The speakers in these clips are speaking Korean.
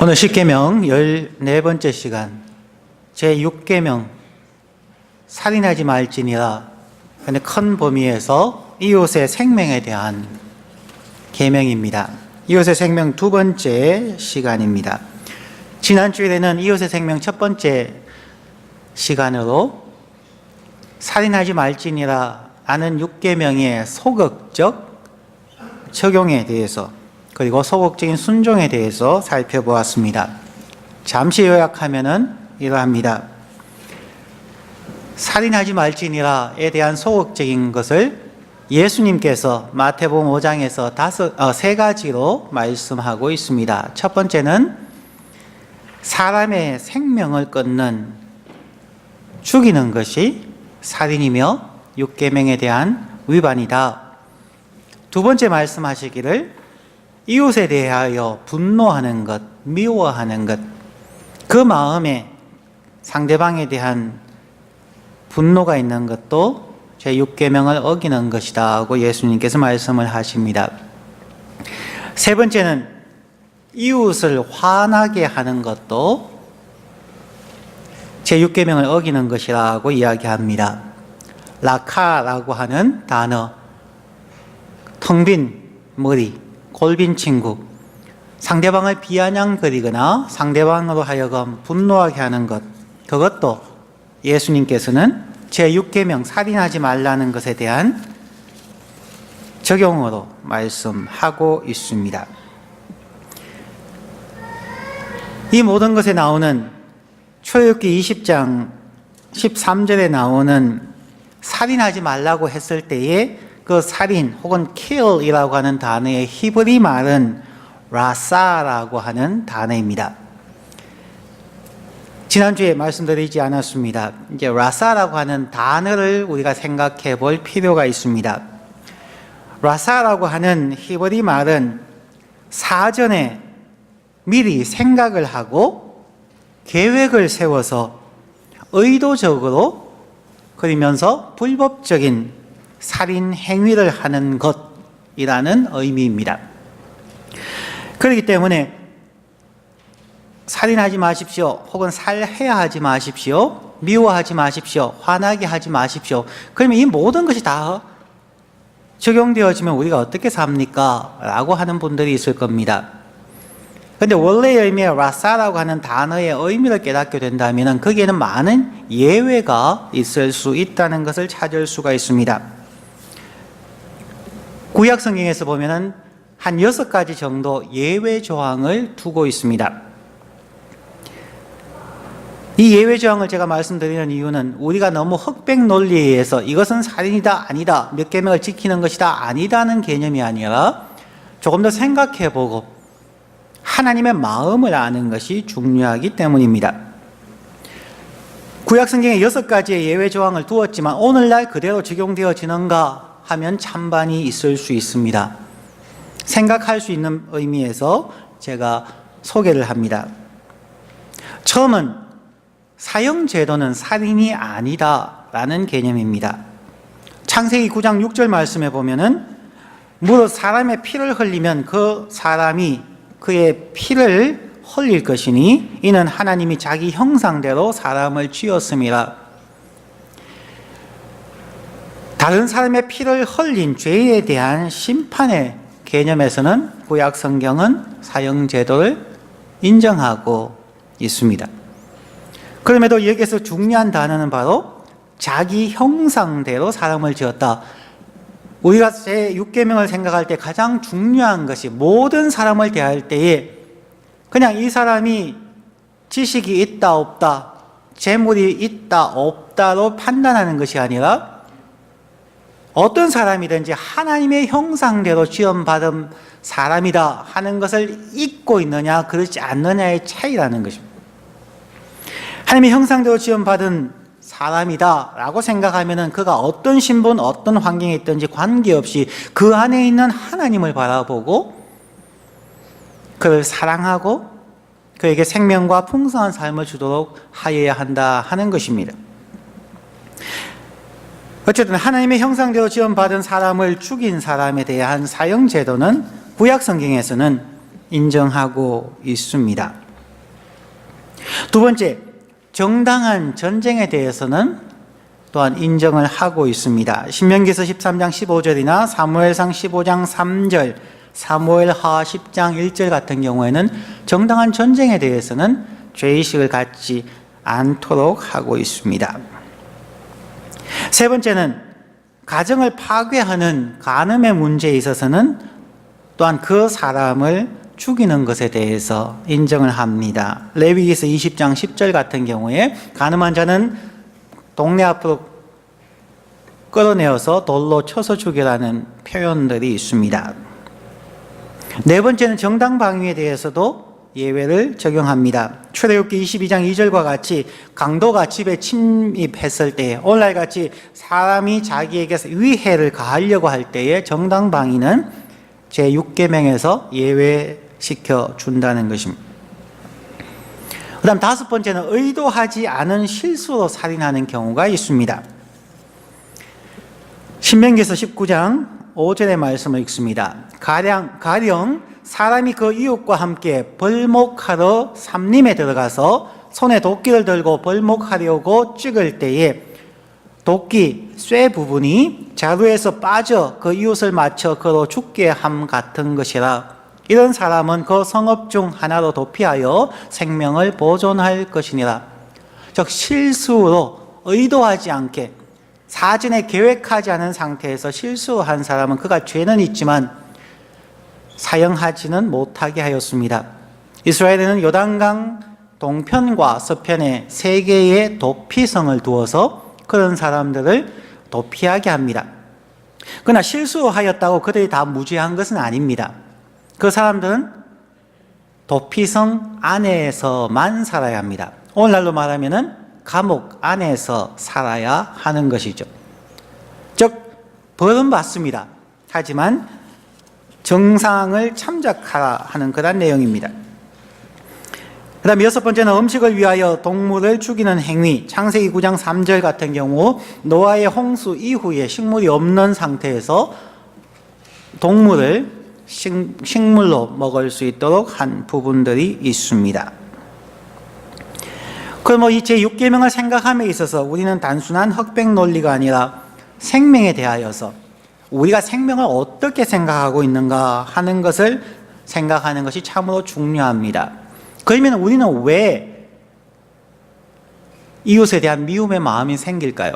오늘 십계명 14번째 시간 제6계명 살인하지 말지니라 하는 큰 범위에서 이웃의 생명에 대한 계명입니다. 이웃의 생명 두 번째 시간입니다. 지난 주일에는 이웃의 생명 첫 번째 시간으로 살인하지 말지니라 하는 6계명의 소극적 적용에 대해서 그리고 소극적인 순종에 대해서 살펴보았습니다. 잠시 요약하면은 이러합니다. 살인하지 말지니라에 대한 소극적인 것을 예수님께서 마태복음 5장에서 세 가지로 말씀하고 있습니다. 첫 번째는 사람의 생명을 끊는 죽이는 것이 살인이며 6계명에 대한 위반이다. 두 번째 말씀하시기를 이웃에 대하여 분노하는 것, 미워하는 것, 그 마음에 상대방에 대한 분노가 있는 것도 제6계명을 어기는 것이다 하고 예수님께서 말씀을 하십니다. 세 번째는 이웃을 화나게 하는 것도 제6계명을 어기는 것이라고 이야기합니다. 라카라고 하는 단어, 텅 빈 머리, 골빈 친구, 상대방을 비아냥거리거나 상대방으로 하여금 분노하게 하는 것, 그것도 예수님께서는 제6계명 살인하지 말라는 것에 대한 적용으로 말씀하고 있습니다. 이 모든 것에 나오는 출애굽기 20장 13절에 나오는 살인하지 말라고 했을 때에 그 살인 혹은 kill이라고 하는 단어의 히브리 말은 라사라고 하는 단어입니다. 지난주에 말씀드리지 않았습니다. 이제 라사라고 하는 단어를 우리가 생각해 볼 필요가 있습니다. 라사라고 하는 히브리 말은 사전에 미리 생각을 하고 계획을 세워서 의도적으로 그러면서 불법적인 살인 행위를 하는 것이라는 의미입니다. 그렇기 때문에 살인하지 마십시오, 혹은 살해야 하지 마십시오, 미워하지 마십시오, 화나게 하지 마십시오. 그러면 이 모든 것이 다 적용되어지면 우리가 어떻게 삽니까? 라고 하는 분들이 있을 겁니다. 그런데 원래의 의미의 라사라고 하는 단어의 의미를 깨닫게 된다면 거기에는 많은 예외가 있을 수 있다는 것을 찾을 수가 있습니다. 구약 성경에서 보면은 한 6가지 정도 예외 조항을 두고 있습니다. 이 예외 조항을 제가 말씀드리는 이유는 우리가 너무 흑백 논리에 의해서 이것은 살인이다, 아니다, 몇 계명을 지키는 것이다, 아니다는 개념이 아니라 조금 더 생각해보고 하나님의 마음을 아는 것이 중요하기 때문입니다. 구약 성경에 6가지의 예외 조항을 두었지만 오늘날 그대로 적용되어지는가 하면 찬반이 있을 수 있습니다. 생각할 수 있는 의미에서 제가 소개를 합니다. 처음은 사형제도는 살인이 아니다라는 개념입니다. 창세기 9장 6절 말씀에 보면은 무릇 사람의 피를 흘리면 그 사람이 그의 피를 흘릴 것이니 이는 하나님이 자기 형상대로 사람을 지었음이라. 다른 사람의 피를 흘린 죄에 대한 심판의 개념에서는 구약 성경은 사형제도를 인정하고 있습니다. 그럼에도 여기에서 중요한 단어는 바로 자기 형상대로 사람을 지었다. 우리가 제6계명을 생각할 때 가장 중요한 것이 모든 사람을 대할 때에 그냥 이 사람이 지식이 있다 없다, 재물이 있다 없다로 판단하는 것이 아니라 어떤 사람이든지 하나님의 형상대로 지음받은 사람이다 하는 것을 잊고 있느냐 그렇지 않느냐의 차이라는 것입니다. 하나님의 형상대로 지음받은 사람이다 라고 생각하면 그가 어떤 신분, 어떤 환경에 있든지 관계없이 그 안에 있는 하나님을 바라보고 그를 사랑하고 그에게 생명과 풍성한 삶을 주도록 하여야 한다 하는 것입니다. 어쨌든 하나님의 형상대로 지음받은 사람을 죽인 사람에 대한 사형제도는 구약 성경에서는 인정하고 있습니다. 두 번째, 정당한 전쟁에 대해서는 또한 인정을 하고 있습니다. 신명기서 13장 15절이나 사무엘상 15장 3절, 사무엘하 10장 1절 같은 경우에는 정당한 전쟁에 대해서는 죄의식을 갖지 않도록 하고 있습니다. 세 번째는 가정을 파괴하는 간음의 문제에 있어서는 또한 그 사람을 죽이는 것에 대해서 인정을 합니다. 레위기서 20장 10절 같은 경우에 간음한 자는 동네 앞으로 끌어내어서 돌로 쳐서 죽이라는 표현들이 있습니다. 네 번째는 정당방위에 대해서도 예외를 적용합니다. 출애굽기 22장 2절과 같이 강도가 집에 침입했을 때에 오늘날 같이 사람이 자기에게서 위해를 가하려고 할 때에 정당방위는 제6계명에서 예외시켜 준다는 것입니다. 그 다음 다섯 번째는 의도하지 않은 실수로 살인하는 경우가 있습니다. 신명기서 19장 5절의 말씀을 읽습니다. 가령 사람이 그 이웃과 함께 벌목하러 삼림에 들어가서 손에 도끼를 들고 벌목하려고 찍을 때에 도끼 쇠 부분이 자루에서 빠져 그 이웃을 맞춰 그로 죽게 함 같은 것이라. 이런 사람은 그 성읍 중 하나로 도피하여 생명을 보존할 것이니라. 즉 실수로 의도하지 않게 사전에 계획하지 않은 상태에서 실수한 사람은 그가 죄는 있지만 사형하지는 못하게 하였습니다. 이스라엘에는 요단강 동편과 서편에 세 개의 도피성을 두어서 그런 사람들을 도피하게 합니다. 그러나 실수하였다고 그들이 다 무죄한 것은 아닙니다. 그 사람들은 도피성 안에서만 살아야 합니다. 오늘날로 말하면 감옥 안에서 살아야 하는 것이죠. 즉 벌은 받습니다. 하지만 정상을 참작하라 하는 그런 내용입니다. 그 다음 여섯 번째는 음식을 위하여 동물을 죽이는 행위. 창세기 9장 3절 같은 경우 노아의 홍수 이후에 식물이 없는 상태에서 동물을 식물로 먹을 수 있도록 한 부분들이 있습니다. 그럼 이 제6계명을 생각함에 있어서 우리는 단순한 흑백 논리가 아니라 생명에 대하여서 우리가 생명을 어떻게 생각하고 있는가 하는 것을 생각하는 것이 참으로 중요합니다. 그러면 우리는 왜 이웃에 대한 미움의 마음이 생길까요?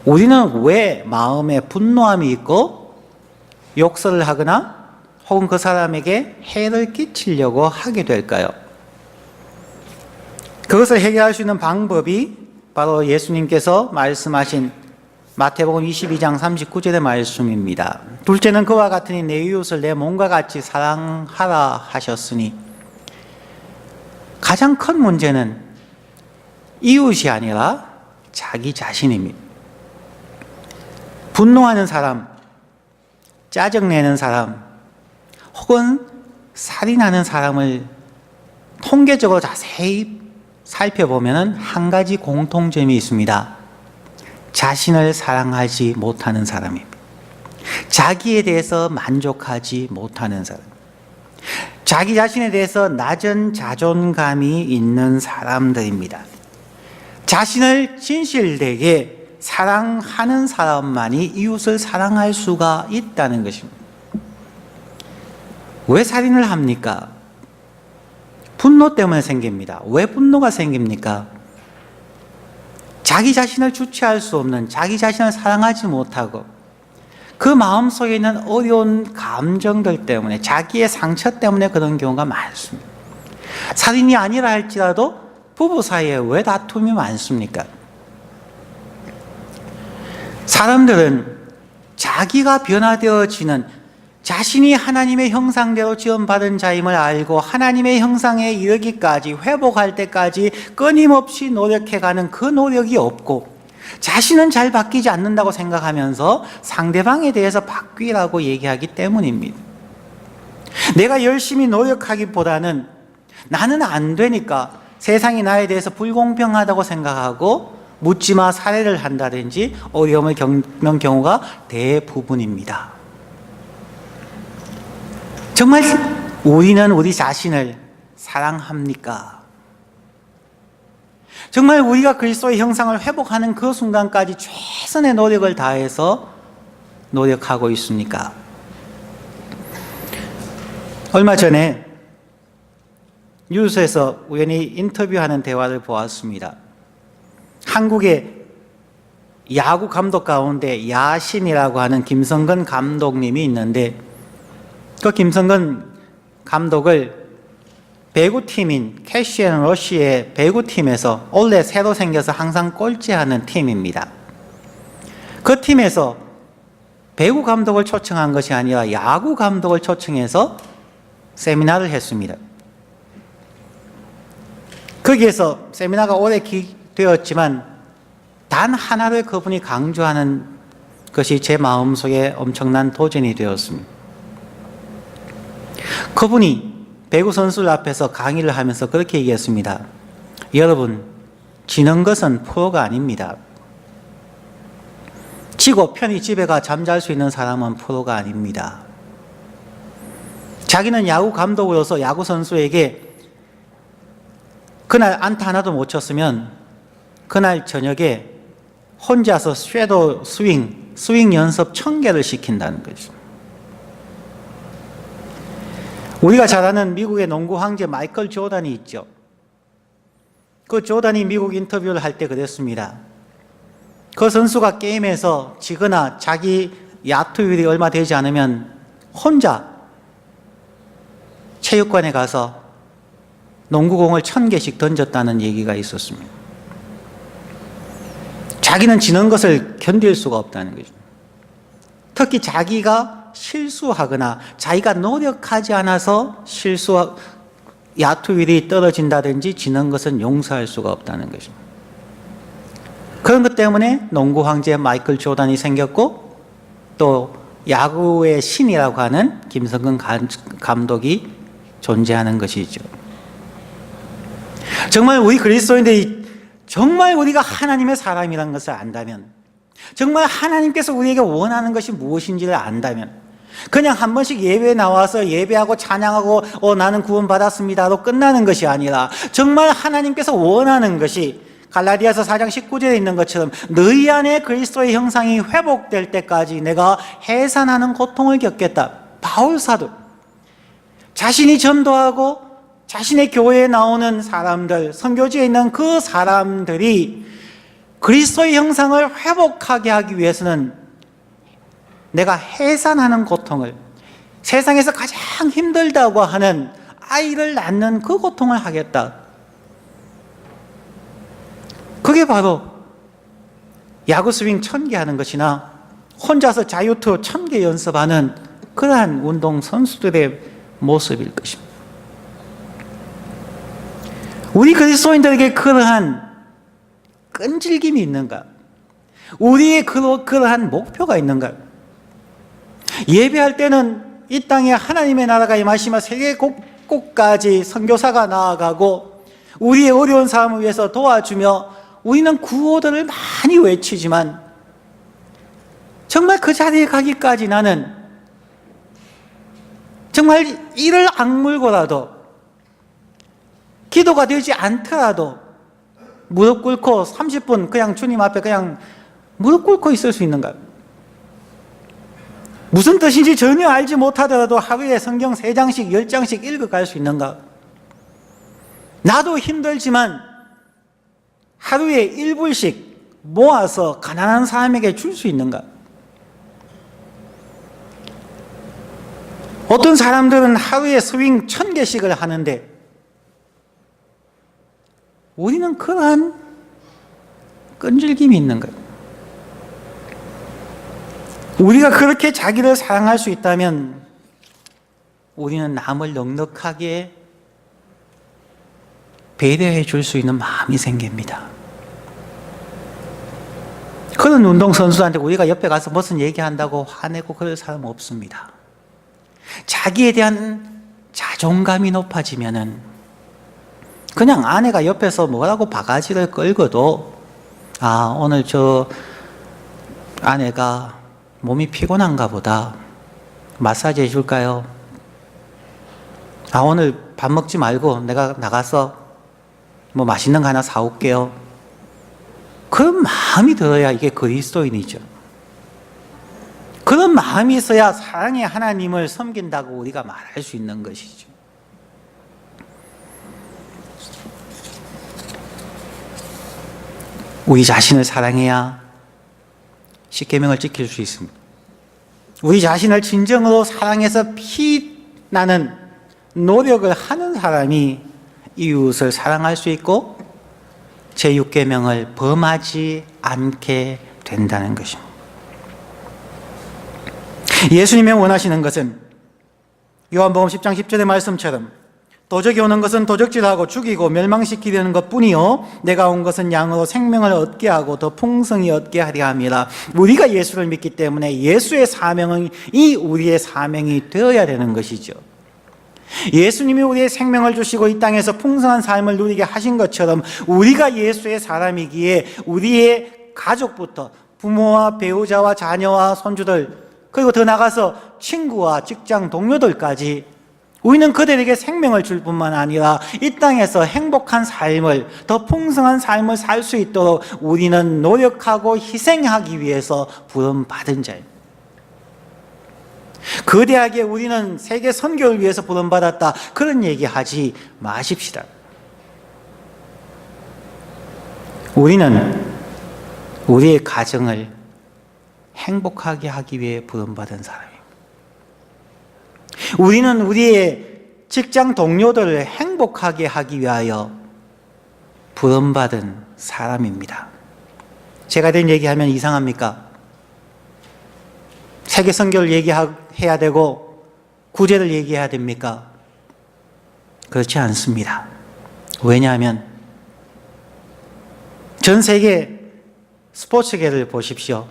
우리는 왜 마음에 분노함이 있고 욕설을 하거나 혹은 그 사람에게 해를 끼치려고 하게 될까요? 그것을 해결할 수 있는 방법이 바로 예수님께서 말씀하신 마태복음 22장 39절의 말씀입니다. 둘째는 그와 같으니 내 이웃을 내 몸과 같이 사랑하라 하셨으니, 가장 큰 문제는 이웃이 아니라 자기 자신입니다. 분노하는 사람, 짜증내는 사람, 혹은 살인하는 사람을 통계적으로 자세히 살펴보면 한 가지 공통점이 있습니다. 자신을 사랑하지 못하는 사람입니다. 자기에 대해서 만족하지 못하는 사람, 자기 자신에 대해서 낮은 자존감이 있는 사람들입니다. 자신을 진실되게 사랑하는 사람만이 이웃을 사랑할 수가 있다는 것입니다. 왜 살인을 합니까? 분노 때문에 생깁니다. 왜 분노가 생깁니까? 자기 자신을 주체할 수 없는, 자기 자신을 사랑하지 못하고 그 마음속에 있는 어려운 감정들 때문에, 자기의 상처 때문에 그런 경우가 많습니다. 살인이 아니라 할지라도 부부 사이에 왜 다툼이 많습니까? 사람들은 자기가 변화되어지는, 자신이 하나님의 형상대로 지음받은 자임을 알고 하나님의 형상에 이르기까지, 회복할 때까지 끊임없이 노력해가는 그 노력이 없고, 자신은 잘 바뀌지 않는다고 생각하면서 상대방에 대해서 바뀌라고 얘기하기 때문입니다. 내가 열심히 노력하기보다는 나는 안 되니까 세상이 나에 대해서 불공평하다고 생각하고 묻지마 살해를 한다든지 어려움을 겪는 경우가 대부분입니다. 정말 우리는 우리 자신을 사랑합니까? 정말 우리가 그리스도의 형상을 회복하는 그 순간까지 최선의 노력을 다해서 노력하고 있습니까? 얼마 전에 뉴스에서 우연히 인터뷰하는 대화를 보았습니다. 한국의 야구 감독 가운데 야신이라고 하는 김성근 감독님이 있는데, 그 김성근 감독을 배구팀인 캐시 앤 러시의 배구팀에서 원래 새로 생겨서 항상 꼴찌하는 팀입니다. 그 팀에서 배구 감독을 초청한 것이 아니라 야구 감독을 초청해서 세미나를 했습니다. 거기에서 세미나가 오래 되었지만 단 하나를 그분이 강조하는 것이 제 마음속에 엄청난 도전이 되었습니다. 그분이 배구 선수들 앞에서 강의를 하면서 그렇게 얘기했습니다. 여러분, 지는 것은 프로가 아닙니다. 지고 편히 집에 가 잠잘 수 있는 사람은 프로가 아닙니다. 자기는 야구 감독으로서 야구 선수에게 그날 안타 하나도 못 쳤으면 그날 저녁에 혼자서 섀도우 스윙 연습 1000개를 시킨다는 거죠. 우리가 잘 아는 미국의 농구 황제 마이클 조던이 있죠. 그 조던이 미국 인터뷰를 할 때 그랬습니다. 그 선수가 게임에서 지거나 자기 야투율이 얼마 되지 않으면 혼자 체육관에 가서 농구공을 1000개씩 던졌다는 얘기가 있었습니다. 자기는 지는 것을 견딜 수가 없다는 거죠. 특히 자기가 실수하거나 자기가 노력하지 않아서 야투율이 떨어진다든지 지는 것은 용서할 수가 없다는 거죠. 그런 것 때문에 농구 황제 마이클 조던이 생겼고, 또 야구의 신이라고 하는 김성근 감독이 존재하는 것이죠. 정말 우리 그리스도인들이 정말 우리가 하나님의 사람이라는 것을 안다면, 정말 하나님께서 우리에게 원하는 것이 무엇인지를 안다면, 그냥 한 번씩 예배에 나와서 예배하고 찬양하고 나는 구원받았습니다로 끝나는 것이 아니라 정말 하나님께서 원하는 것이 갈라디아서 4장 19절에 있는 것처럼 너희 안에 그리스도의 형상이 회복될 때까지 내가 해산하는 고통을 겪겠다. 바울 사도 자신이 전도하고 자신의 교회에 나오는 사람들, 선교지에 있는 그 사람들이 그리스도의 형상을 회복하게 하기 위해서는 내가 해산하는 고통을, 세상에서 가장 힘들다고 하는 아이를 낳는 그 고통을 하겠다. 그게 바로 야구 스윙 1000개 하는 것이나 혼자서 자유투 1000개 연습하는 그러한 운동 선수들의 모습일 것입니다. 우리 그리스도인들에게 그러한 끈질김이 있는가? 우리의 그러한 목표가 있는가? 예배할 때는 이 땅에 하나님의 나라가 임하시며 세계 곳곳까지 선교사가 나아가고 우리의 어려운 삶을 위해서 도와주며 우리는 구호들을 많이 외치지만 정말 그 자리에 가기까지 나는 정말 이를 악물고라도 기도가 되지 않더라도 무릎 꿇고 30분 그냥 주님 앞에 그냥 무릎 꿇고 있을 수 있는가? 무슨 뜻인지 전혀 알지 못하더라도 하루에 성경 3장씩 10장씩 읽어갈 수 있는가? 나도 힘들지만 하루에 1불씩 모아서 가난한 사람에게 줄 수 있는가? 어떤 사람들은 하루에 스윙 1000개씩을 하는데 우리는 그러한 끈질김이 있는가? 우리가 그렇게 자기를 사랑할 수 있다면 우리는 남을 넉넉하게 배려해 줄 수 있는 마음이 생깁니다. 그런 운동선수한테 우리가 옆에 가서 무슨 얘기한다고 화내고 그럴 사람 없습니다. 자기에 대한 자존감이 높아지면은 그냥 아내가 옆에서 뭐라고 바가지를 끌고도 오늘 저 아내가 몸이 피곤한가 보다. 마사지 해줄까요? 오늘 밥 먹지 말고 내가 나가서 뭐 맛있는 거 하나 사올게요. 그런 마음이 들어야 이게 그리스도인이죠. 그런 마음이 있어야 사랑의 하나님을 섬긴다고 우리가 말할 수 있는 것이죠. 우리 자신을 사랑해야 십계명을 지킬 수 있습니다. 우리 자신을 진정으로 사랑해서 피나는 노력을 하는 사람이 이웃을 사랑할 수 있고 제6계명을 범하지 않게 된다는 것입니다. 예수님이 원하시는 것은 요한복음 10장 10절의 말씀처럼 도적이 오는 것은 도적질하고 죽이고 멸망시키려는 것뿐이요 내가 온 것은 양으로 생명을 얻게 하고 더 풍성히 얻게 하려 함이라. 우리가 예수를 믿기 때문에 예수의 사명이 우리의 사명이 되어야 되는 것이죠. 예수님이 우리의 생명을 주시고 이 땅에서 풍성한 삶을 누리게 하신 것처럼 우리가 예수의 사람이기에 우리의 가족부터 부모와 배우자와 자녀와 손주들 그리고 더 나가서 친구와 직장 동료들까지 우리는 그들에게 생명을 줄 뿐만 아니라 이 땅에서 행복한 삶을, 더 풍성한 삶을 살 수 있도록 우리는 노력하고 희생하기 위해서 부름받은 자입니다. 거대하게 우리는 세계 선교를 위해서 부름받았다, 그런 얘기하지 마십시다. 우리는 우리의 가정을 행복하게 하기 위해 부름받은 사람입니다. 우리는 우리의 직장 동료들을 행복하게 하기 위하여 부름받은 사람입니다. 제가 된 얘기하면 이상합니까? 세계 선교를 얘기해야 되고 구제를 얘기해야 됩니까? 그렇지 않습니다. 왜냐하면 전 세계 스포츠계를 보십시오.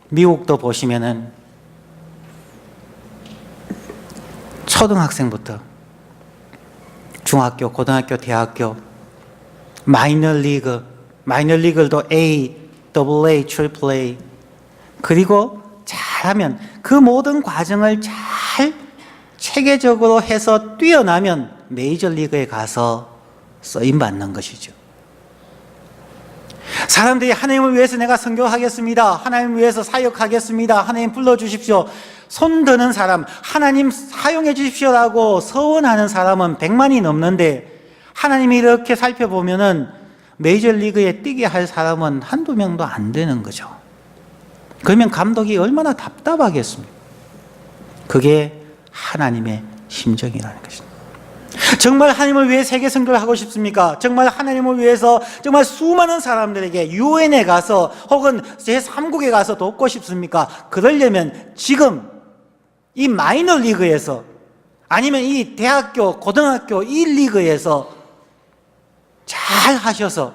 미국도 보시면은 초등학생부터 중학교, 고등학교, 대학교, 마이너리그들도 A, AA, AAA, 그리고 잘하면 그 모든 과정을 잘 체계적으로 해서 뛰어나면 메이저리그에 가서 쓰임받는 것이죠. 사람들이 하나님을 위해서 내가 선교하겠습니다, 하나님을 위해서 사역하겠습니다, 하나님 불러주십시오, 손 드는 사람, 하나님 사용해 주십시오라고 서원하는 사람은 100만이 넘는데 하나님이 이렇게 살펴보면은 메이저리그에 뛰게 할 사람은 한두 명도 안 되는 거죠. 그러면 감독이 얼마나 답답하겠습니까? 그게 하나님의 심정이라는 것입니다. 정말 하나님을 위해 세계 선교를 하고 싶습니까? 정말 하나님을 위해서 정말 수많은 사람들에게 유엔에 가서 혹은 제3국에 가서 돕고 싶습니까? 그러려면 지금 이 마이너 리그에서 아니면 이 대학교, 고등학교 이 리그에서 잘 하셔서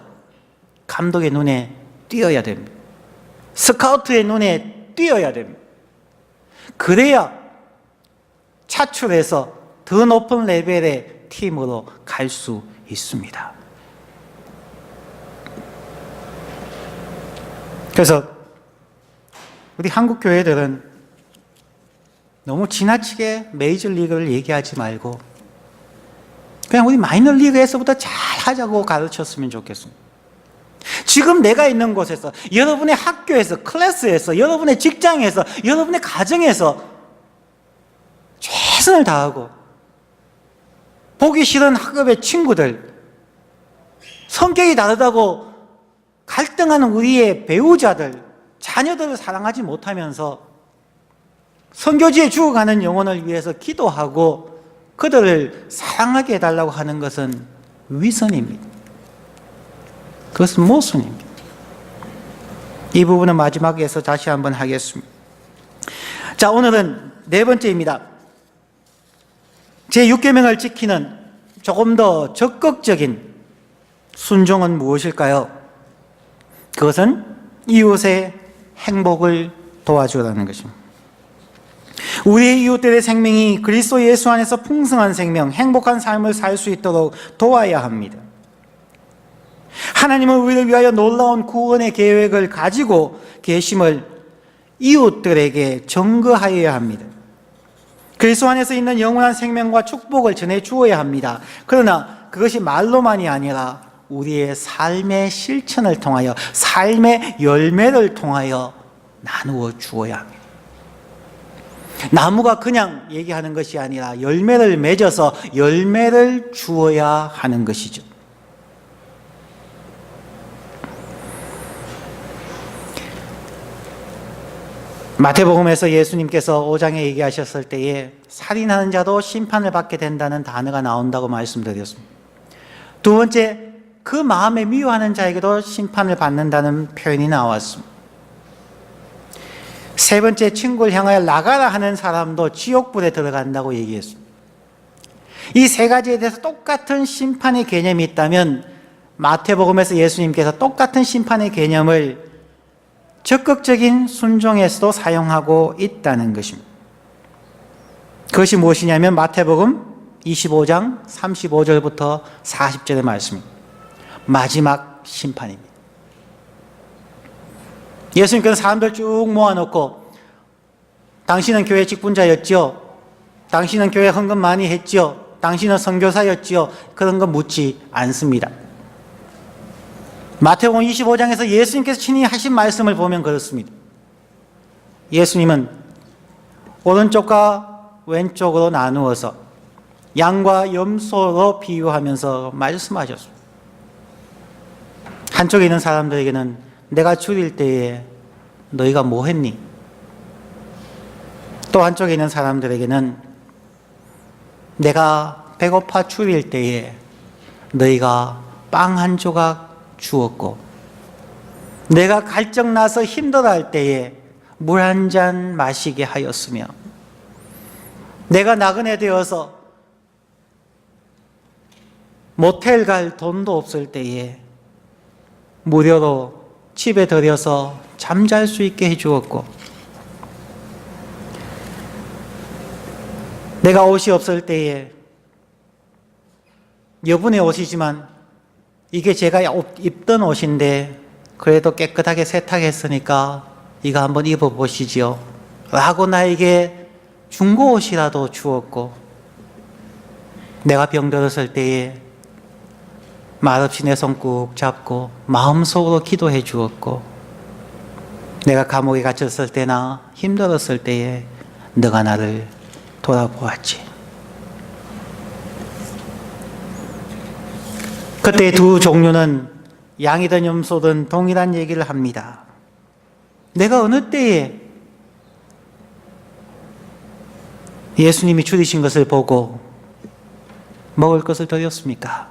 감독의 눈에 띄어야 됩니다. 스카우트의 눈에 띄어야 됩니다. 그래야 차출해서 더 높은 레벨의 팀으로 갈 수 있습니다. 그래서 우리 한국 교회들은 너무 지나치게 메이저리그를 얘기하지 말고 그냥 우리 마이너리그에서부터 잘 하자고 가르쳤으면 좋겠습니다. 지금 내가 있는 곳에서, 여러분의 학교에서, 클래스에서, 여러분의 직장에서, 여러분의 가정에서 최선을 다하고 보기 싫은 학업의 친구들, 성격이 다르다고 갈등하는 우리의 배우자들, 자녀들을 사랑하지 못하면서 선교지에 죽어가는 영혼을 위해서 기도하고 그들을 사랑하게 해달라고 하는 것은 위선입니다. 그것은 모순입니다. 이 부분은 마지막에서 다시 한번 하겠습니다. 자, 오늘은 네 번째입니다. 제6계명을 지키는 조금 더 적극적인 순종은 무엇일까요? 그것은 이웃의 행복을 도와주라는 것입니다. 우리의 이웃들의 생명이 그리스도 예수 안에서 풍성한 생명, 행복한 삶을 살 수 있도록 도와야 합니다. 하나님은 우리를 위하여 놀라운 구원의 계획을 가지고 계심을 이웃들에게 전거하여야 합니다. 그리스도 안에서 있는 영원한 생명과 축복을 전해 주어야 합니다. 그러나 그것이 말로만이 아니라 우리의 삶의 실천을 통하여, 삶의 열매를 통하여 나누어 주어야 합니다. 나무가 그냥 얘기하는 것이 아니라 열매를 맺어서 열매를 주어야 하는 것이죠. 마태복음에서 예수님께서 5장에 얘기하셨을 때에 살인하는 자도 심판을 받게 된다는 단어가 나온다고 말씀드렸습니다. 두 번째, 그 마음에 미워하는 자에게도 심판을 받는다는 표현이 나왔습니다. 세 번째, 친구를 향하여 나가라 하는 사람도 지옥불에 들어간다고 얘기했습니다. 이 세 가지에 대해서 똑같은 심판의 개념이 있다면 마태복음에서 예수님께서 똑같은 심판의 개념을 적극적인 순종에서도 사용하고 있다는 것입니다. 그것이 무엇이냐면 마태복음 25장 35절부터 40절의 말씀입니다. 마지막 심판입니다. 예수님께서 사람들 쭉 모아놓고 당신은 교회 직분자였죠? 당신은 교회 헌금 많이 했죠? 당신은 선교사였죠? 그런 거 묻지 않습니다. 마태복음 25장에서 예수님께서 친히 하신 말씀을 보면 그렇습니다. 예수님은 오른쪽과 왼쪽으로 나누어서 양과 염소로 비유하면서 말씀하셨습니다. 한쪽에 있는 사람들에게는 내가 줄일 때에 너희가 뭐 했니? 또 한쪽에 있는 사람들에게는 내가 배고파 줄일 때에 너희가 빵 한 조각 주었고, 내가 갈증나서 힘들어할 때에 물 한 잔 마시게 하였으며, 내가 나그네 되어서 모텔 갈 돈도 없을 때에 무료로 집에 들여서 잠잘 수 있게 해주었고, 내가 옷이 없을 때에 여분의 옷이지만 이게 제가 입던 옷인데 그래도 깨끗하게 세탁했으니까 이거 한번 입어보시지요 라고 나에게 중고 옷이라도 주었고, 내가 병들었을 때에 말없이 내 손 꾹 잡고 마음속으로 기도해 주었고, 내가 감옥에 갇혔을 때나 힘들었을 때에 너가 나를 돌아보았지. 그때 두 종류는 양이든 염소든 동일한 얘기를 합니다. 내가 어느 때에 예수님이 줄이신 것을 보고 먹을 것을 드렸습니까?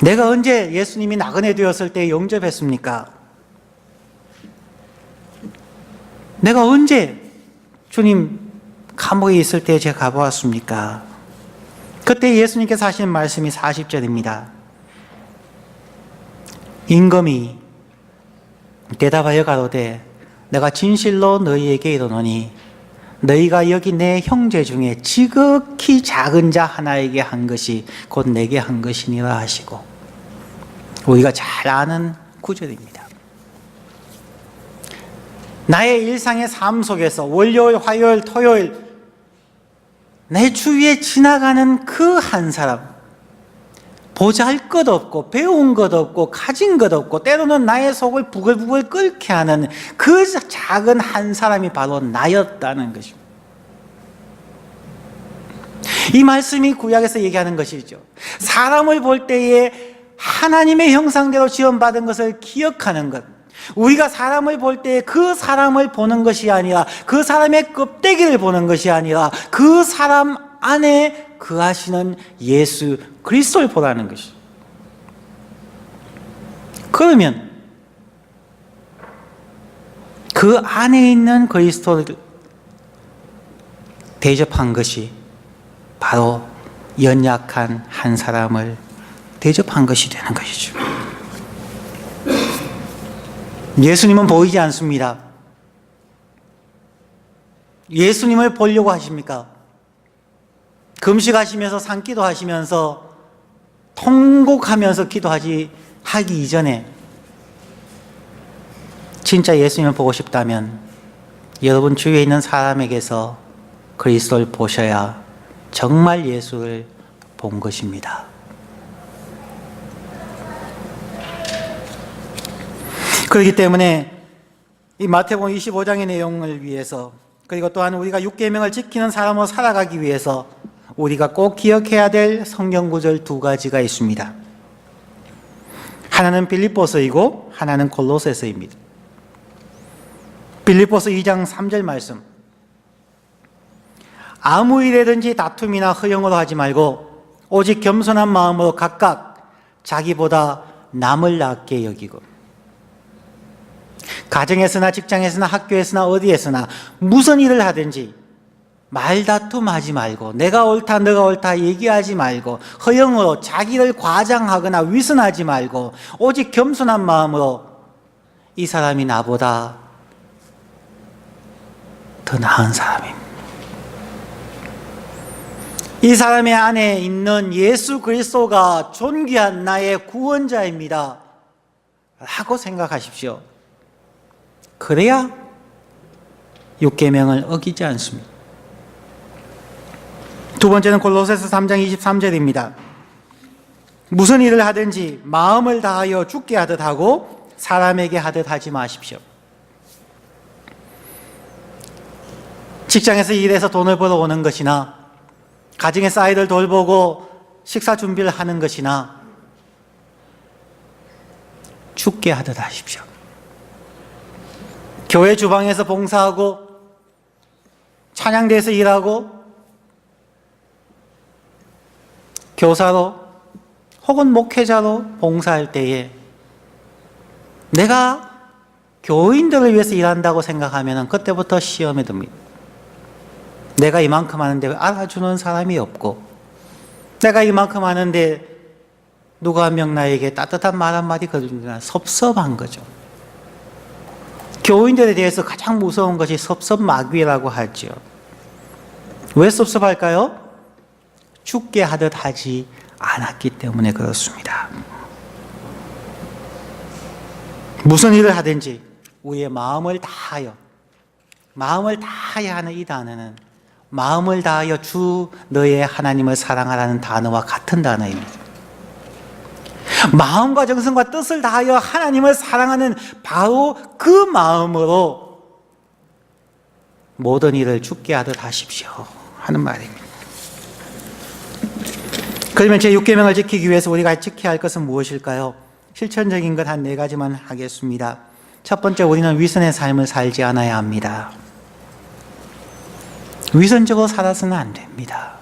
내가 언제 예수님이 나그네 되었을 때 영접했습니까? 내가 언제 주님 감옥에 있을 때 제가 가보았습니까? 그때 예수님께서 하신 말씀이 40절입니다. 임금이 대답하여 가로되 내가 진실로 너희에게 이르노니 너희가 여기 내 형제 중에 지극히 작은 자 하나에게 한 것이 곧 내게 한 것이니라 하시고, 우리가 잘 아는 구절입니다. 나의 일상의 삶 속에서 월요일, 화요일, 토요일 내 주위에 지나가는 그 한 사람, 보잘 것 없고 배운 것 없고 가진 것 없고 때로는 나의 속을 부글부글 끓게 하는 그 작은 한 사람이 바로 나였다는 것입니다. 이 말씀이 구약에서 얘기하는 것이죠. 사람을 볼 때에 하나님의 형상대로 지원받은 것을 기억하는 것, 우리가 사람을 볼 때 그 사람을 보는 것이 아니라 그 사람의 껍데기를 보는 것이 아니라 그 사람 안에 거하시는 예수 그리스도를 보라는 것이죠. 그러면 그 안에 있는 그리스도를 대접한 것이 바로 연약한 한 사람을 대접한 것이 되는 것이죠. 예수님은 보이지 않습니다. 예수님을 보려고 하십니까? 금식하시면서 산기도 하시면서 통곡하면서 하기 이전에 진짜 예수님을 보고 싶다면 여러분 주위에 있는 사람에게서 그리스도를 보셔야 정말 예수를 본 것입니다. 그렇기 때문에 이 마태복음 25장의 내용을 위해서, 그리고 또한 우리가 율계명을 지키는 사람으로 살아가기 위해서 우리가 꼭 기억해야 될 성경 구절 두 가지가 있습니다. 하나는 빌립보서이고 하나는 골로새서입니다. 빌립보서 2장 3절 말씀. 아무 일에든지 다툼이나 허영으로 하지 말고 오직 겸손한 마음으로 각각 자기보다 남을 낫게 여기고. 가정에서나 직장에서나 학교에서나 어디에서나 무슨 일을 하든지 말다툼하지 말고, 내가 옳다 너가 옳다 얘기하지 말고, 허영으로 자기를 과장하거나 위선하지 말고 오직 겸손한 마음으로 이 사람이 나보다 더 나은 사람입니다, 이 사람의 안에 있는 예수 그리스도가 존귀한 나의 구원자입니다 라고 생각하십시오. 그래야 율계명을 어기지 않습니다. 두 번째는 골로새서 3장 23절입니다. 무슨 일을 하든지 마음을 다하여 주께 하듯 하고 사람에게 하듯 하지 마십시오. 직장에서 일해서 돈을 벌어오는 것이나, 가정에서 아이들 돌보고 식사 준비를 하는 것이나 주께 하듯 하십시오. 교회 주방에서 봉사하고 찬양대에서 일하고 교사로 혹은 목회자로 봉사할 때에 내가 교인들을 위해서 일한다고 생각하면 그때부터 시험에 듭니다. 내가 이만큼 하는데 왜 알아주는 사람이 없고, 내가 이만큼 하는데 누가 한 명 나에게 따뜻한 말 한마디 거두니까 섭섭한 거죠. 교인들에 대해서 가장 무서운 것이 섭섭마귀라고 하죠. 왜 섭섭할까요? 죽게 하듯 하지 않았기 때문에 그렇습니다. 무슨 일을 하든지 우리의 마음을 다하여 하는 이 단어는 마음을 다하여 주 너의 하나님을 사랑하라는 단어와 같은 단어입니다. 마음과 정성과 뜻을 다하여 하나님을 사랑하는 바로 그 마음으로 모든 일을 주께 하듯 하십시오 하는 말입니다. 그러면 제6계명을 지키기 위해서 우리가 지켜야 할 것은 무엇일까요? 실천적인 것 한 4가지만 하겠습니다. 첫 번째, 우리는 위선의 삶을 살지 않아야 합니다. 위선적으로 살아서는 안 됩니다.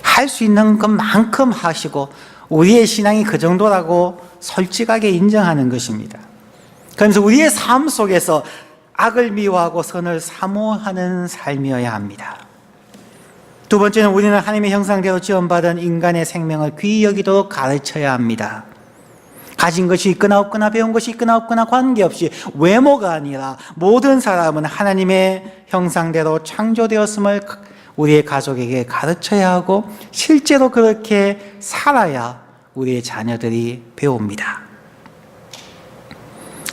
할 수 있는 것만큼 하시고 우리의 신앙이 그 정도라고 솔직하게 인정하는 것입니다. 그러면서 우리의 삶 속에서 악을 미워하고 선을 사모하는 삶이어야 합니다. 두 번째는 우리는 하나님의 형상대로 지원받은 인간의 생명을 귀히 여기도록 가르쳐야 합니다. 가진 것이 있거나 없거나 배운 것이 있거나 없거나 관계없이 외모가 아니라 모든 사람은 하나님의 형상대로 창조되었음을 우리의 가족에게 가르쳐야 하고 실제로 그렇게 살아야 우리의 자녀들이 배웁니다.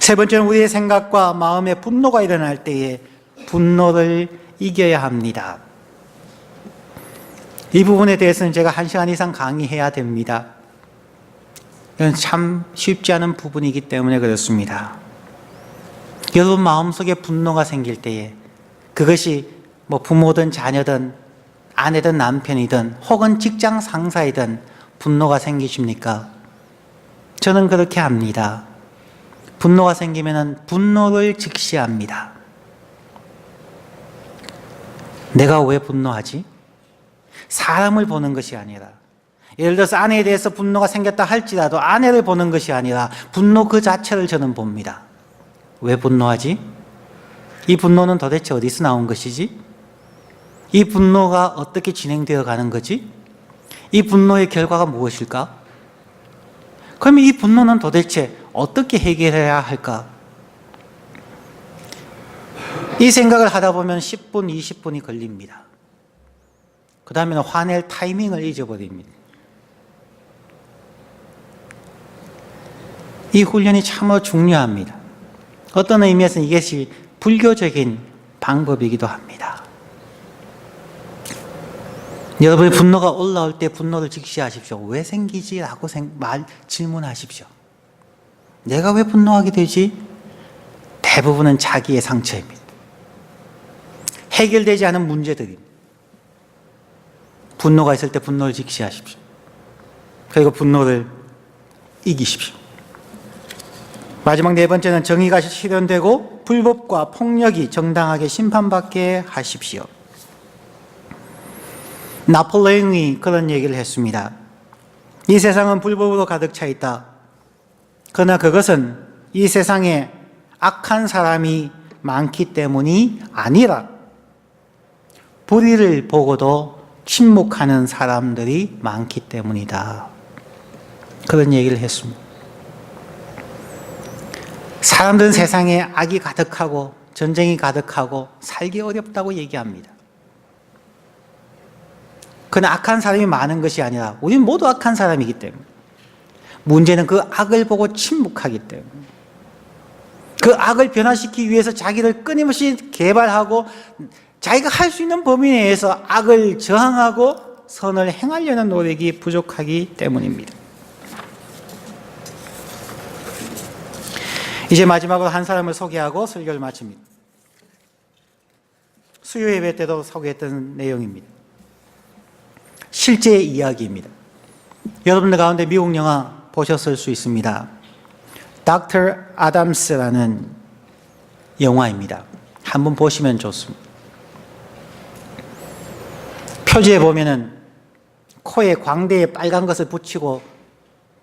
세 번째는 우리의 생각과 마음에 분노가 일어날 때에 분노를 이겨야 합니다. 이 부분에 대해서는 제가 1시간 이상 강의해야 됩니다. 이건 참 쉽지 않은 부분이기 때문에 그렇습니다. 여러분 마음속에 분노가 생길 때에 그것이 부모든 자녀든 아내든 남편이든 혹은 직장 상사이든 분노가 생기십니까? 저는 그렇게 합니다. 분노가 생기면 분노를 직시합니다. 내가 왜 분노하지? 사람을 보는 것이 아니라, 예를 들어서 아내에 대해서 분노가 생겼다 할지라도 아내를 보는 것이 아니라 분노 그 자체를 저는 봅니다. 왜 분노하지? 이 분노는 도대체 어디서 나온 것이지? 이 분노가 어떻게 진행되어 가는 거지? 이 분노의 결과가 무엇일까? 그러면 이 분노는 도대체 어떻게 해결해야 할까? 이 생각을 하다 보면 10분, 20분이 걸립니다. 그 다음에는 화낼 타이밍을 잊어버립니다. 이 훈련이 참으로 중요합니다. 어떤 의미에서는 이것이 불교적인 방법이기도 합니다. 여러분의 분노가 올라올 때 분노를 직시하십시오. 왜 생기지? 라고 질문하십시오. 내가 왜 분노하게 되지? 대부분은 자기의 상처입니다. 해결되지 않은 문제들입니다. 분노가 있을 때 분노를 직시하십시오. 그리고 분노를 이기십시오. 마지막 네 번째는 정의가 실현되고 불법과 폭력이 정당하게 심판받게 하십시오. 나폴레옹이 그런 얘기를 했습니다. 이 세상은 불법으로 가득 차 있다. 그러나 그것은 이 세상에 악한 사람이 많기 때문이 아니라 불의를 보고도 침묵하는 사람들이 많기 때문이다. 그런 얘기를 했습니다. 사람들은 세상에 악이 가득하고 전쟁이 가득하고 살기 어렵다고 얘기합니다. 그러나 악한 사람이 많은 것이 아니라 우리는 모두 악한 사람이기 때문에 문제는 그 악을 보고 침묵하기 때문에 그 악을 변화시키기 위해서 자기를 끊임없이 개발하고 자기가 할 수 있는 범위 내에서 악을 저항하고 선을 행하려는 노력이 부족하기 때문입니다. 이제 마지막으로 한 사람을 소개하고 설교를 마칩니다. 수요 예배 때도 소개했던 내용입니다. 실제 이야기입니다. 여러분들 가운데 미국 영화 보셨을 수 있습니다. 닥터 아담스라는 영화입니다. 한번 보시면 좋습니다. 표지에 보면은 코에 광대에 빨간 것을 붙이고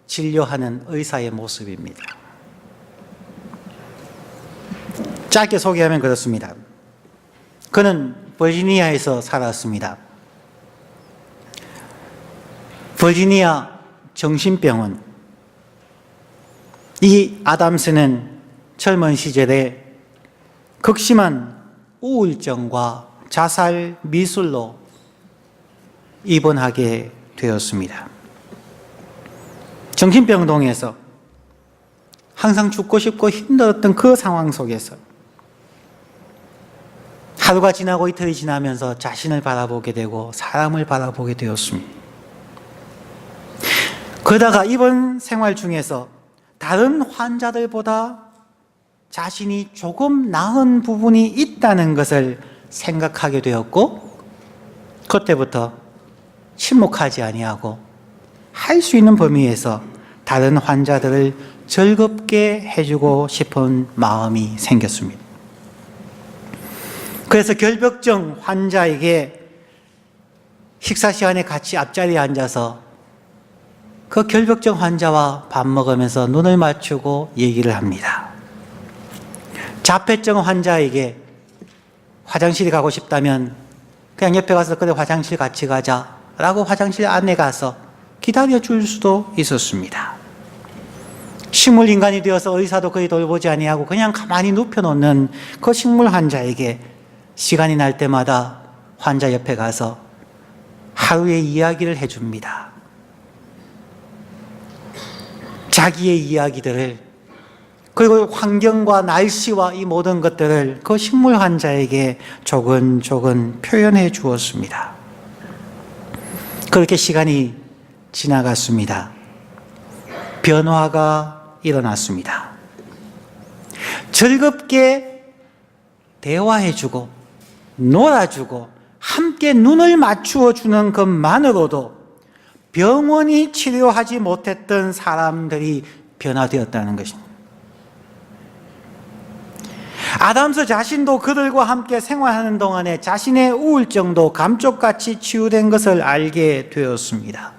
진료하는 의사의 모습입니다. 짧게 소개하면 그렇습니다. 그는 버지니아에서 살았습니다. 버지니아 정신병원. 이 아담스는 젊은 시절에 극심한 우울증과 자살 미술로 입원하게 되었습니다. 정신병동에서 항상 죽고 싶고 힘들었던 그 상황 속에서 하루가 지나고 이틀이 지나면서 자신을 바라보게 되고 사람을 바라보게 되었습니다. 그러다가 입원 생활 중에서 다른 환자들보다 자신이 조금 나은 부분이 있다는 것을 생각하게 되었고 그때부터 침묵하지 아니하고 할 수 있는 범위에서 다른 환자들을 즐겁게 해주고 싶은 마음이 생겼습니다. 그래서 결벽증 환자에게 식사 시간에 같이 앞자리에 앉아서 그 결벽증 환자와 밥 먹으면서 눈을 맞추고 얘기를 합니다. 자폐증 환자에게 화장실에 가고 싶다면 그냥 옆에 가서 그래 화장실 같이 가자 라고 화장실 안에 가서 기다려 줄 수도 있었습니다. 식물 인간이 되어서 의사도 거의 돌보지 아니하고 그냥 가만히 눕혀놓는 그 식물 환자에게 시간이 날 때마다 환자 옆에 가서 하루의 이야기를 해줍니다. 자기의 이야기들을 그리고 환경과 날씨와 이 모든 것들을 그 식물 환자에게 조근조근 표현해 주었습니다. 그렇게 시간이 지나갔습니다. 변화가 일어났습니다. 즐겁게 대화해주고 놀아주고 함께 눈을 맞추어 주는 것만으로도 병원이 치료하지 못했던 사람들이 변화되었다는 것입니다. 아담스 자신도 그들과 함께 생활하는 동안에 자신의 우울증도 감쪽같이 치유된 것을 알게 되었습니다.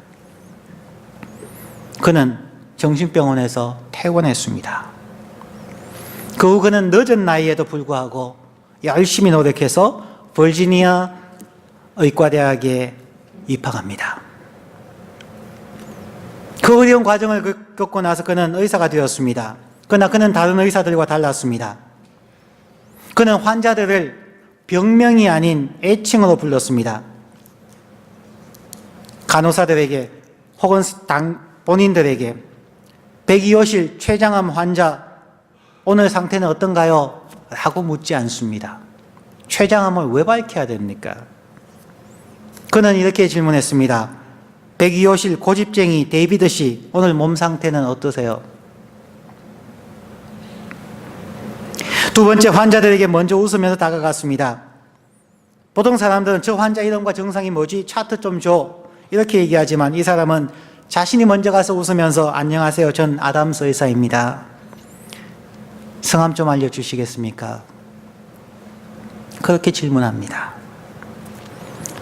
그는 정신병원에서 퇴원했습니다. 그 후 그는 늦은 나이에도 불구하고 열심히 노력해서 버지니아 의과대학에 입학합니다. 그 어려운 과정을 겪고 나서 그는 의사가 되었습니다. 그러나 그는 다른 의사들과 달랐습니다. 그는 환자들을 병명이 아닌 애칭으로 불렀습니다. 간호사들에게 혹은 본인들에게 백이호실 췌장암 환자 오늘 상태는 어떤가요? 라고 묻지 않습니다. 췌장암을 왜 밝혀야 됩니까? 그는 이렇게 질문했습니다. 백이호실 고집쟁이 데이비드 씨 오늘 몸 상태는 어떠세요? 두 번째, 환자들에게 먼저 웃으면서 다가갔습니다. 보통 사람들은 저 환자 이름과 증상이 뭐지? 차트 좀 줘. 이렇게 얘기하지만 이 사람은 자신이 먼저 가서 웃으면서 안녕하세요. 전 아담스 의사입니다. 성함 좀 알려주시겠습니까? 그렇게 질문합니다.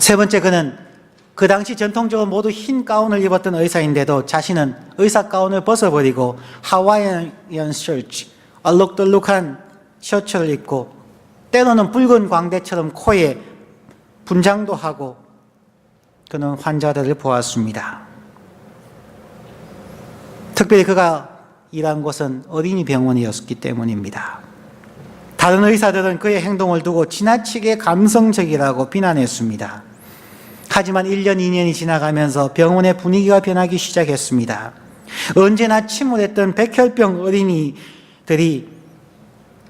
세 번째, 그는 그 당시 전통적으로 모두 흰 가운을 입었던 의사인데도 자신은 의사 가운을 벗어버리고 하와이안 셔츠, 얼룩덜룩한 셔츠를 입고 때로는 붉은 광대처럼 코에 분장도 하고 그는 환자들을 보았습니다. 특별히 그가 일한 곳은 어린이 병원이었기 때문입니다. 다른 의사들은 그의 행동을 두고 지나치게 감성적이라고 비난했습니다. 하지만 1년, 2년이 지나가면서 병원의 분위기가 변하기 시작했습니다. 언제나 침울했던 백혈병 어린이들이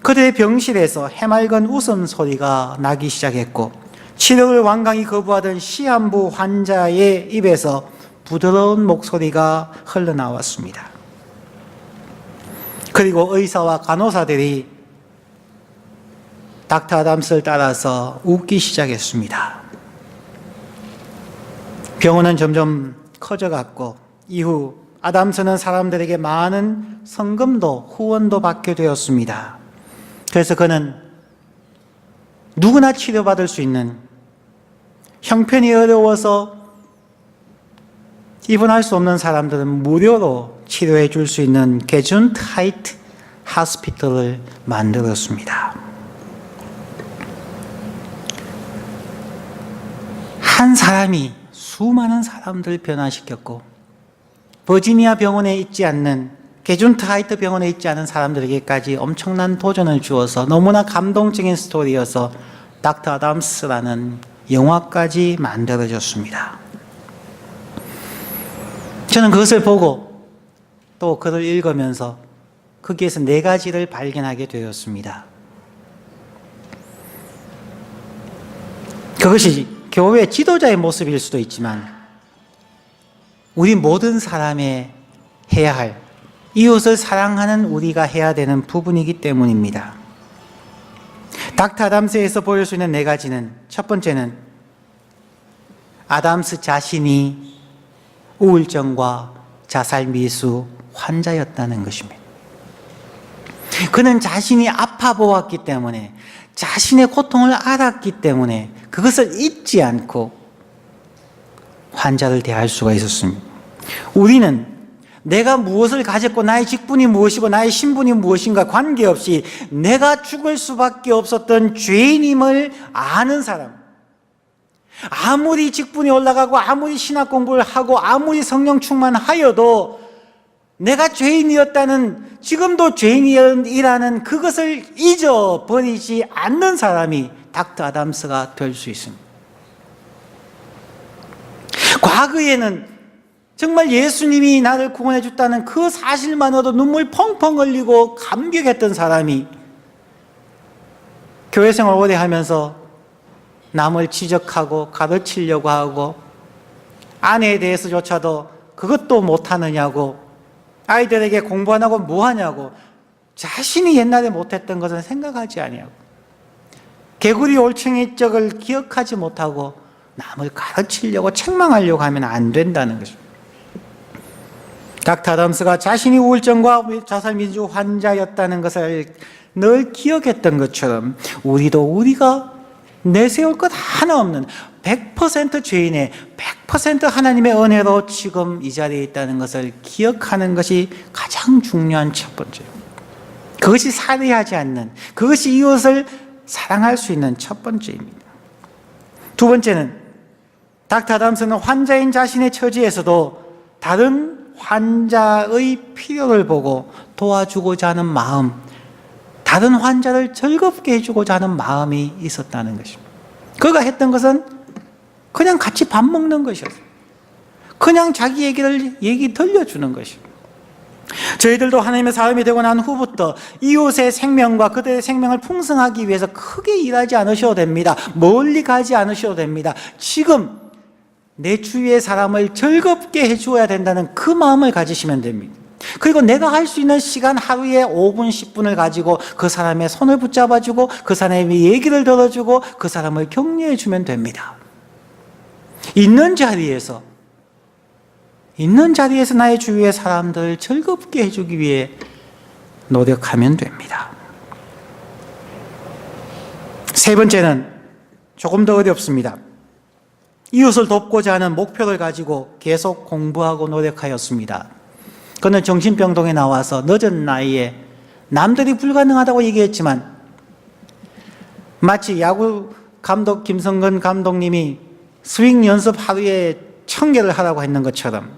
그들의 병실에서 해맑은 웃음소리가 나기 시작했고, 치료를 완강히 거부하던 시한부 환자의 입에서 부드러운 목소리가 흘러나왔습니다. 그리고 의사와 간호사들이 닥터 아담스를 따라서 웃기 시작했습니다. 병원은 점점 커져갔고, 이후 아담스는 사람들에게 많은 성금도 후원도 받게 되었습니다. 그래서 그는 누구나 치료받을 수 있는, 형편이 어려워서 입원할 수 없는 사람들은 무료로 치료해 줄 수 있는 게준트하이트 하스피털을 만들었습니다. 한 사람이 수많은 사람들을 변화시켰고, 버지니아 병원에 있지 않는, 게준트하이트 병원에 있지 않은 사람들에게까지 엄청난 도전을 주어서 너무나 감동적인 스토리여서 닥터 아담스라는 영화까지 만들어졌습니다. 저는 그것을 보고 또 그를 읽으면서 거기에서 4가지를 발견하게 되었습니다. 그것이 교회 지도자의 모습일 수도 있지만 우리 모든 사람의 해야 할, 이웃을 사랑하는 우리가 해야 되는 부분이기 때문입니다. 닥터 아담스에서 보일 수 있는 4가지는, 첫 번째는 아담스 자신이 우울증과 자살미수 환자였다는 것입니다. 그는 자신이 아파 보았기 때문에, 자신의 고통을 알았기 때문에 그것을 잊지 않고 환자를 대할 수가 있었습니다. 우리는 내가 무엇을 가졌고 나의 직분이 무엇이고 나의 신분이 무엇인가 관계없이 내가 죽을 수밖에 없었던 죄인임을 아는 사람, 아무리 직분이 올라가고 아무리 신학 공부를 하고 아무리 성령 충만하여도 내가 죄인이었다는, 지금도 죄인이라는 그것을 잊어버리지 않는 사람이 닥터 아담스가 될 수 있습니다. 과거에는 정말 예수님이 나를 구원해 줬다는 그 사실만으로도 눈물 펑펑 흘리고 감격했던 사람이 교회 생활 오래 하면서 남을 지적하고 가르치려고 하고, 아내에 대해서조차도 그것도 못하느냐고, 아이들에게 공부 안 하고 뭐 하냐고, 자신이 옛날에 못했던 것은 생각하지 아니하고, 개구리 올챙이 적을 기억하지 못하고 남을 가르치려고 책망하려고 하면 안 된다는 것입니다. 닥터 아담스가 자신이 우울증과 자살미수 환자였다는 것을 늘 기억했던 것처럼 우리가 내세울 것 하나 없는 100% 죄인의 100% 하나님의 은혜로 지금 이 자리에 있다는 것을 기억하는 것이 가장 중요한 첫 번째, 그것이 살해하지 않는, 그것이 이웃을 사랑할 수 있는 첫 번째입니다. 두 번째는 닥터 아담스는 환자인 자신의 처지에서도 다른 환자의 필요를 보고 도와주고자 하는 마음, 다른 환자를 즐겁게 해주고자 하는 마음이 있었다는 것입니다. 그가 했던 것은 그냥 같이 밥 먹는 것이었어요. 그냥 자기 얘기 들려주는 것입니다. 저희들도 하나님의 사람이 되고 난 후부터 이웃의 생명과 그들의 생명을 풍성하기 위해서 크게 일하지 않으셔도 됩니다. 멀리 가지 않으셔도 됩니다. 지금 내 주위의 사람을 즐겁게 해주어야 된다는 그 마음을 가지시면 됩니다. 그리고 내가 할 수 있는 시간 하루에 5분, 10분을 가지고 그 사람의 손을 붙잡아주고 그 사람의 얘기를 들어주고 그 사람을 격려해주면 됩니다. 있는 자리에서 나의 주위의 사람들을 즐겁게 해주기 위해 노력하면 됩니다. 세 번째는 조금 더 어렵습니다. 이웃을 돕고자 하는 목표를 가지고 계속 공부하고 노력하였습니다. 그는 정신병동에 나와서 늦은 나이에 남들이 불가능하다고 얘기했지만 마치 야구 감독 김성근 감독님이 스윙 연습 하루에 1000개를 하라고 했는 것처럼,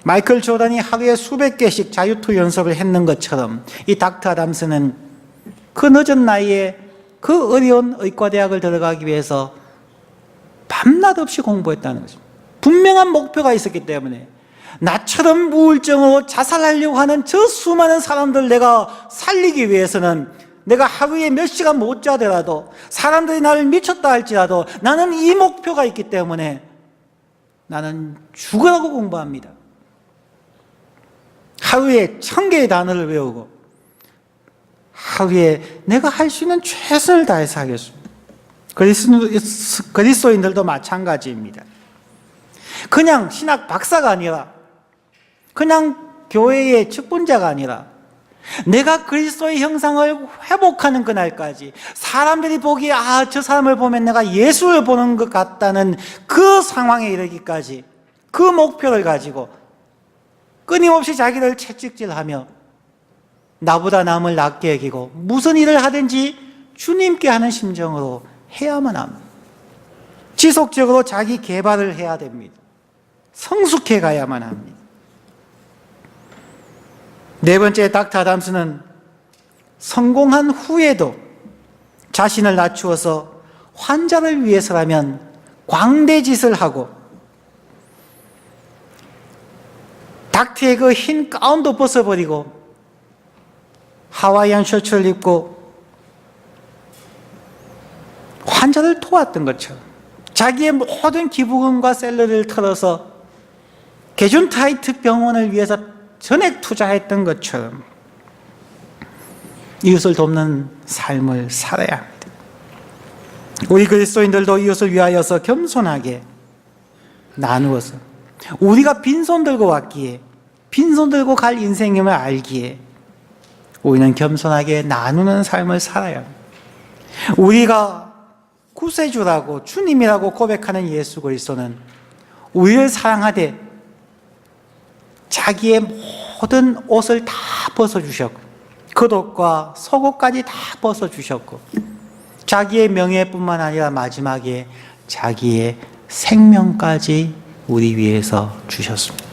마이클 조던이 하루에 수백 개씩 자유투 연습을 했는 것처럼, 이 닥터 아담스는 그 늦은 나이에 그 어려운 의과대학을 들어가기 위해서 밤낮 없이 공부했다는 거죠. 분명한 목표가 있었기 때문에 나처럼 우울증으로 자살하려고 하는 저 수많은 사람들 내가 살리기 위해서는 내가 하루에 몇 시간 못 자더라도, 사람들이 나를 미쳤다 할지라도 나는 이 목표가 있기 때문에 나는 죽으라고 공부합니다. 하루에 1000개의 단어를 외우고 하루에 내가 할 수 있는 최선을 다해서 하겠습니다. 그리스도인들도 마찬가지입니다. 그냥 신학 박사가 아니라, 그냥 교회의 측분자가 아니라 내가 그리스도의 형상을 회복하는 그날까지, 사람들이 보기에 저 사람을 보면 내가 예수를 보는 것 같다는 그 상황에 이르기까지 그 목표를 가지고 끊임없이 자기를 채찍질하며 나보다 남을 낮게 여기고 무슨 일을 하든지 주님께 하는 심정으로 해야만 합니다. 지속적으로 자기 개발을 해야 됩니다. 성숙해 가야만 합니다. 네 번째, 닥터 아담스는 성공한 후에도 자신을 낮추어서 환자를 위해서라면 광대짓을 하고 닥터의 그 흰 가운도 벗어버리고 하와이안 셔츠를 입고 환자를 도왔던 것처럼 자기의 모든 기부금과 샐러리를 털어서 게준타이트 병원을 위해서 전액 투자했던 것처럼 이웃을 돕는 삶을 살아야 합니다. 우리 그리스도인들도 이웃을 위하여서 겸손하게 나누어서, 우리가 빈손 들고 왔기에, 빈손 들고 갈 인생임을 알기에 우리는 겸손하게 나누는 삶을 살아야 합니다. 우리가 구세주라고 주님이라고 고백하는 예수 그리스도는 우리를 사랑하되 자기의 모든 옷을 다 벗어주셨고 겉옷과 속옷까지 다 벗어주셨고 자기의 명예뿐만 아니라 마지막에 자기의 생명까지 우리 위해서 주셨습니다.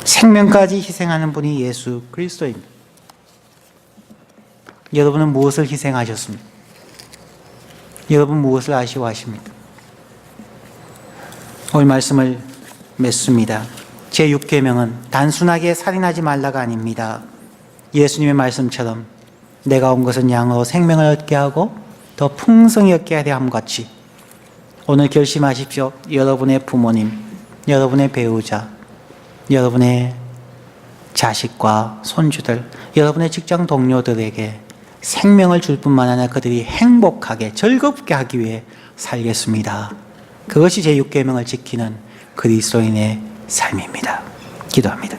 생명까지 희생하는 분이 예수 그리스도입니다. 여러분은 무엇을 희생하셨습니까? 여러분 무엇을 아쉬워하십니까? 오늘 말씀을 맺습니다. 제6계명은 단순하게 살인하지 말라가 아닙니다. 예수님의 말씀처럼 내가 온 것은 양으로 생명을 얻게 하고 더 풍성히 얻게 하려 함 같이 오늘 결심하십시오. 여러분의 부모님, 여러분의 배우자, 여러분의 자식과 손주들, 여러분의 직장 동료들에게 생명을 줄 뿐만 아니라 그들이 행복하게 즐겁게 하기 위해 살겠습니다. 그것이 제6계명을 지키는 그리스도인의 삶입니다. 기도합니다.